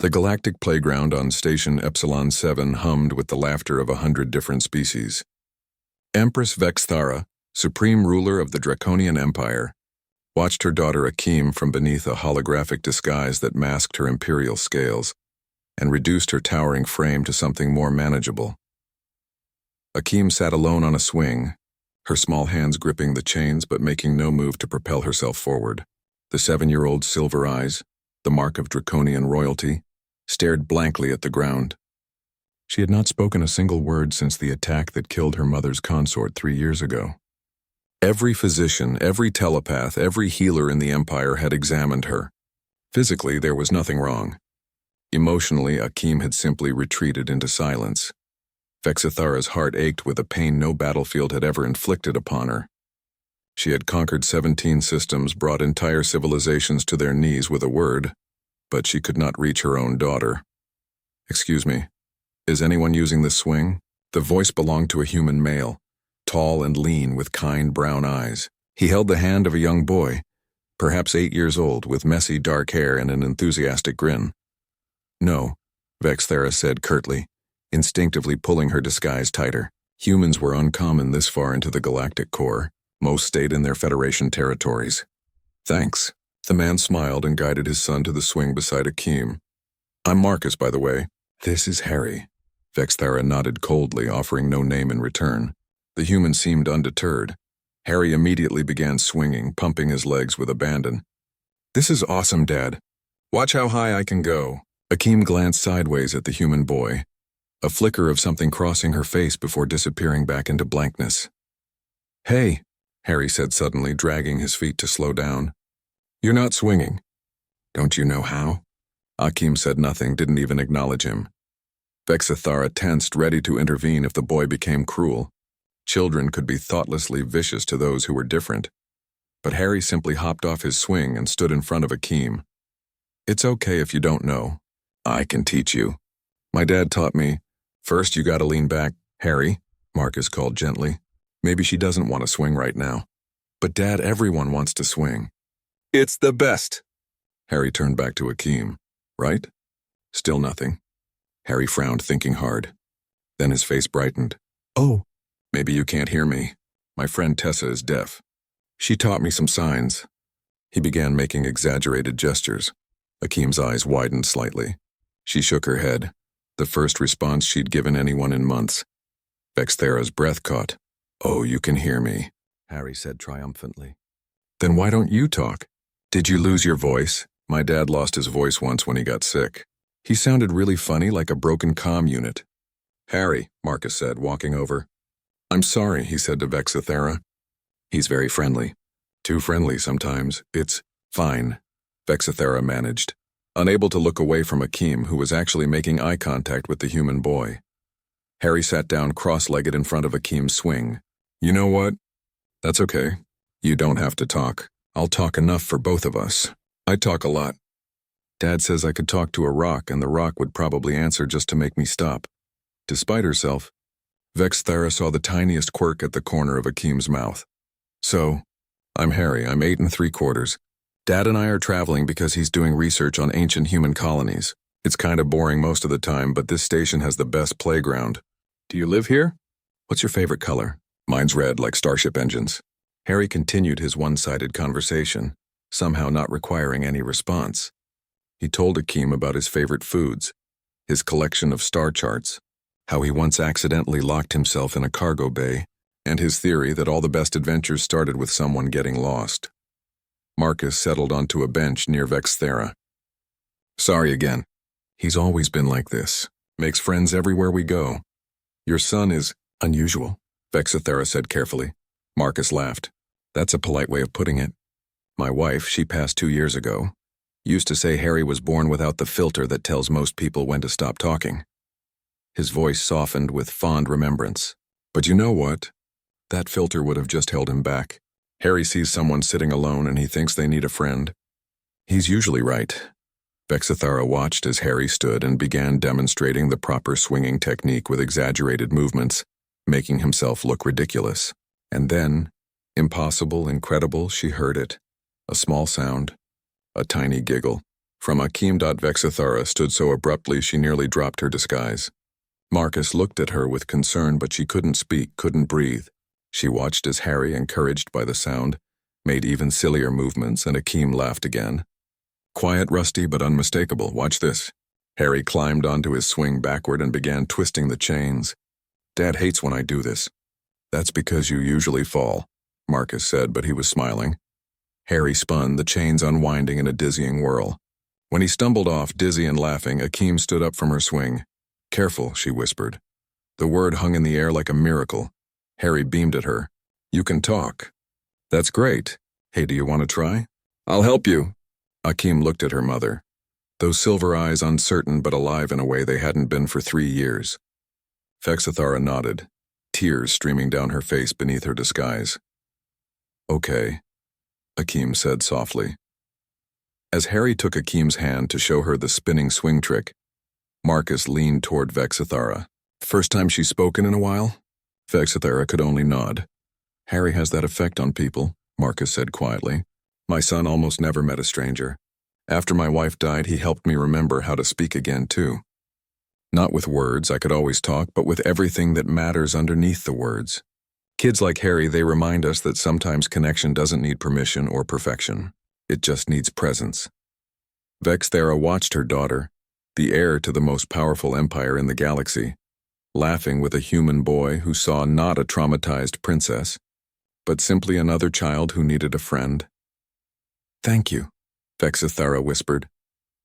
The galactic playground on Station Epsilon 7 hummed with the laughter of 100 different species. Empress Vexthara, supreme ruler of the Draconian Empire, watched her daughter Akeem from beneath a holographic disguise that masked her imperial scales and reduced her towering frame to something more manageable. Akeem sat alone on a swing, her small hands gripping the chains but making no move to propel herself forward. The 7-year-old's silver eyes, the mark of draconian royalty, stared blankly at the ground. She had not spoken a single word since the attack that killed her mother's consort 3 years ago. Every physician, every telepath, every healer in the Empire had examined her. Physically, there was nothing wrong. Emotionally, Akeem had simply retreated into silence. Vexithara's heart ached with a pain no battlefield had ever inflicted upon her. She had conquered 17 systems, brought entire civilizations to their knees with a word, but she could not reach her own daughter. "Excuse me, is anyone using this swing?" The voice belonged to a human male, tall and lean with kind brown eyes. He held the hand of a young boy, perhaps 8 years old, with messy dark hair and an enthusiastic grin. "No," Vexthara said curtly, instinctively pulling her disguise tighter. Humans were uncommon this far into the galactic core. Most stayed in their Federation territories. "Thanks." The man smiled and guided his son to the swing beside Akeem. "I'm Marcus, by the way. This is Harry." Vexthara nodded coldly, offering no name in return. The human seemed undeterred. Harry immediately began swinging, pumping his legs with abandon. "This is awesome, Dad. Watch how high I can go." Akeem glanced sideways at the human boy, a flicker of something crossing her face before disappearing back into blankness. "Hey," Harry said suddenly, dragging his feet to slow down. "You're not swinging." "Don't you know how?" Akeem said nothing, didn't even acknowledge him. Vexithara tensed, ready to intervene if the boy became cruel. Children could be thoughtlessly vicious to those who were different. But Harry simply hopped off his swing and stood in front of Akeem. "It's okay if you don't know. I can teach you. My dad taught me. First, you gotta lean back." "Harry," Marcus called gently. "Maybe she doesn't want to swing right now." "But Dad, everyone wants to swing." "It's the best." Harry turned back to Akeem. "Right?" Still nothing. Harry frowned, thinking hard. Then his face brightened. "Oh, maybe you can't hear me. My friend Tessa is deaf. She taught me some signs." He began making exaggerated gestures. Akeem's eyes widened slightly. She shook her head, the first response she'd given anyone in months. Vexthara's breath caught. "Oh, you can hear me," Harry said triumphantly. "Then why don't you talk? Did you lose your voice?" "My dad lost his voice once when he got sick. He sounded really funny, like a broken comm unit." "Harry," Marcus said, walking over. "I'm sorry," he said to Vexithara. "He's very friendly. Too friendly sometimes. It's fine," Vexithara managed, unable to look away from Akeem, who was actually making eye contact with the human boy. Harry sat down cross-legged in front of Akeem's swing. "You know what? That's okay. You don't have to talk. I'll talk enough for both of us. I talk a lot. Dad says I could talk to a rock and the rock would probably answer just to make me stop." Despite herself, Vexthara saw the tiniest quirk at the corner of Akeem's mouth. "So, I'm Harry. I'm 8 3/4. Dad and I are traveling because he's doing research on ancient human colonies. It's kind of boring most of the time, but this station has the best playground. Do you live here? What's your favorite color?" "Mine's red, like starship engines." Harry continued his one-sided conversation, somehow not requiring any response. He told Akeem about his favorite foods, his collection of star charts, how he once accidentally locked himself in a cargo bay, and his theory that all the best adventures started with someone getting lost. Marcus settled onto a bench near Vexthara. "Sorry again. He's always been like this. Makes friends everywhere we go." "Your son is unusual," Vexithara said carefully. Marcus laughed. "That's a polite way of putting it. My wife, she passed 2 years ago, used to say Harry was born without the filter that tells most people when to stop talking." His voice softened with fond remembrance. "But you know what? That filter would have just held him back. Harry sees someone sitting alone and he thinks they need a friend. He's usually right." Vexithara watched as Harry stood and began demonstrating the proper swinging technique with exaggerated movements, making himself look ridiculous. And then, impossible, incredible, she heard it. A small sound, a tiny giggle. from Akim. Vexithara stood so abruptly she nearly dropped her disguise. Marcus looked at her with concern, but she couldn't speak, couldn't breathe. She watched as Harry, encouraged by the sound, made even sillier movements, and Akim laughed again. Quiet, rusty, but unmistakable. Watch this. Harry climbed onto his swing backward and began twisting the chains. Dad hates when I do this. That's because you usually fall, Marcus said, but he was smiling. Harry spun, the chains unwinding in a dizzying whirl. When he stumbled off, dizzy and laughing, Akim stood up from her swing. Careful, she whispered. The word hung in the air like a miracle. Harry beamed at her. You can talk. That's great. Hey, do you want to try? I'll help you. Akim looked at her mother. Those silver eyes uncertain but alive in a way they hadn't been for 3 years. Vexithara nodded, tears streaming down her face beneath her disguise. Okay, Akim said softly. As Harry took Akim's hand to show her the spinning swing trick, Marcus leaned toward Vexithara. First time she's spoken in a while? Vexithara could only nod. Harry has that effect on people, Marcus said quietly. My son almost never met a stranger. After my wife died, he helped me remember how to speak again, too. Not with words, I could always talk, but with everything that matters underneath the words. Kids like Harry, they remind us that sometimes connection doesn't need permission or perfection. It just needs presence. Vexithara watched her daughter, the heir to the most powerful empire in the galaxy, laughing with a human boy who saw not a traumatized princess, but simply another child who needed a friend. Thank you, Vexithara whispered.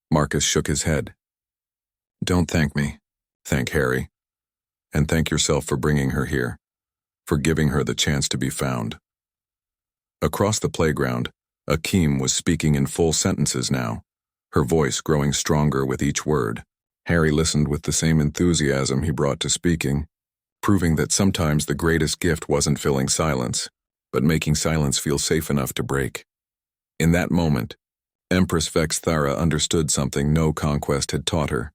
Marcus shook his head. Don't thank me. Thank Harry. And thank yourself for bringing her here, for giving her the chance to be found. Across the playground, Akim was speaking in full sentences now, her voice growing stronger with each word. Harry listened with the same enthusiasm he brought to speaking, proving that sometimes the greatest gift wasn't filling silence, but making silence feel safe enough to break. In that moment, Empress Vexithara understood something no conquest had taught her.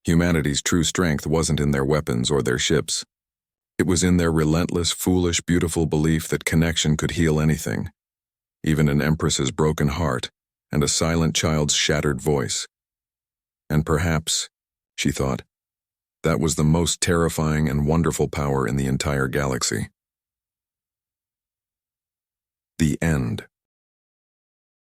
Humanity's true strength wasn't in their weapons or their ships. It was in their relentless, foolish, beautiful belief that connection could heal anything, even an empress's broken heart and a silent child's shattered voice. And perhaps, she thought, that was the most terrifying and wonderful power in the entire galaxy. The end.